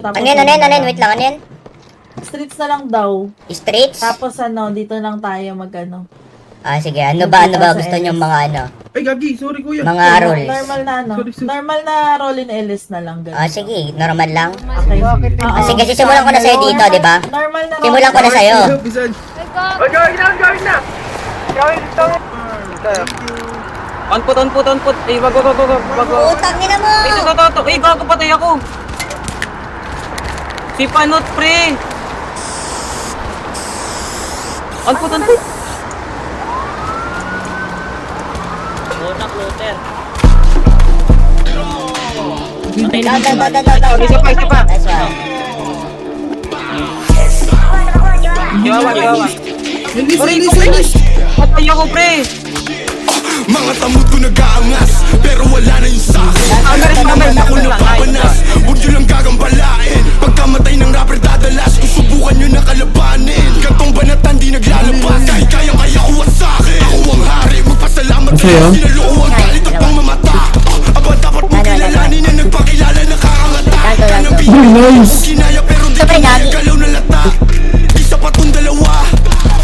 Tapos Ano yan? Wait lang, ano yan? Streets na lang daw. Streets? Tapos dito lang tayo Sige, ano ba Magkita sa gusto nyo LS. mga ano? Ay, gagi, sorry kuya. Mga rolls. Normal na Sorry, sorry. Normal na roll in LS na lang ganun. Sige, normal lang. Okay. Oo. Sige, sisimulan ko na sa'yo dito, di ba? Normal na roll. Simulan ko na sa'yo. Bisan. On put. Eh, wag. Utang nila mo! Eh, ito. Eh, bago patay ako. Si Panot, pre. On put. Down. Isa pa. Nice one. Yawa. English, Pre, English, English. patay ako, pre. Mga tamod ko nag-aangas, pero wala na yung sakin. Naman ako napapanas, huwag nyo lang gagambalain. Pagkamatay ng rapper dadalas, kung subukan nyo na kalabanin. Gantong banatan di naglalabas, kahit kaya ko wasakin. Ako ang hari, magpasalamat sa'yo. Sinaloko ang galit at pangmamata. Aba dapat mong kilalanin na nagpakilala nakakangata. Kanang bigyan ko kinaya pero di kaya galaw na lata. Isa pa tong dalawa,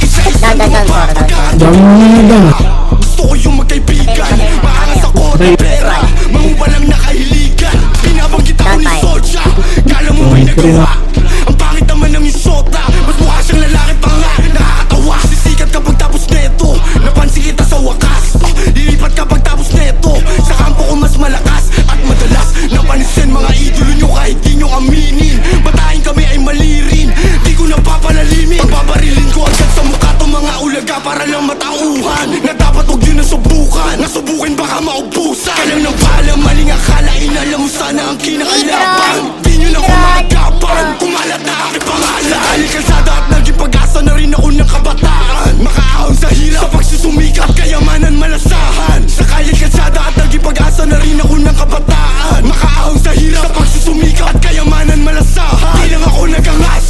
isa na mapagkakataon. Gusto ko yung magkaibigan, maangas ako ng pera, mangubalang nakahiligan. Binabanggit ako ni Soja, kala mo may nagawa. Ang pangit naman ng isota, mas mukha siyang lalaki pa nga. Nakakatawa, sisikat kapag tapos neto. Napansin kita sa wakas, lilipat kapag tapos neto. Sa kampo ko mas malakas at madalas napansin mga idolo nyo kahit di nyo aminin. Batayin kami ay mali rin, di ko napapalalimin. Pagbabarilin ko agad sa mukha to mga ulaga para lang matauhan. Na dapat huwag yun nasubukan, nasubukin baka maubusan. Kalang ng bala, maling akala, inalam mo sana ang kinakalaban. Di nyo na ko maagapan, kumalat na aking pangalan. Sa kaling kalsada at naging pag-asa na rin ako ng kabataan. Makaahon sa hirap, sa pagsusumikat, kayamanan malasahan. Sa kaling kalsada at naging pag-asa na rin ako ng kabataan. Makaahon sa hirap, sa pagsusumikat, kayamanan malasahan. Di lang ako nagangas,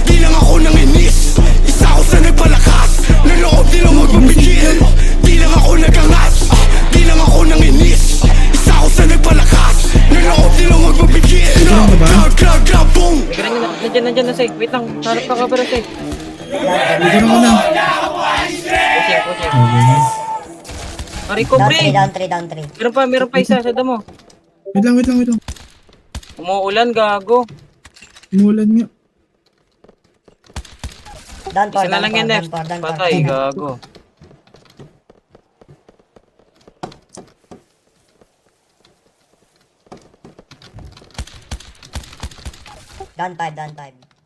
di lang ako nanginis. Isa ako sa nagpalakas, ng loob di lang magpapigil. Di lang ako nagangas, di lang ako nanginis. Isa ako sa nagpalakas, ng loob di lang magpapigil. Grab, boom. Nandiyan na, safe. Wait lang, harap ka ba, safe. Bigyan mo na. Pushing. Aray ko, pre. Down 3. Meron pa isa sa damo. Wait lang. Umuulan, gago. Umulan nga. Isa na lang yan, Neps. Patay, gago. Down 5.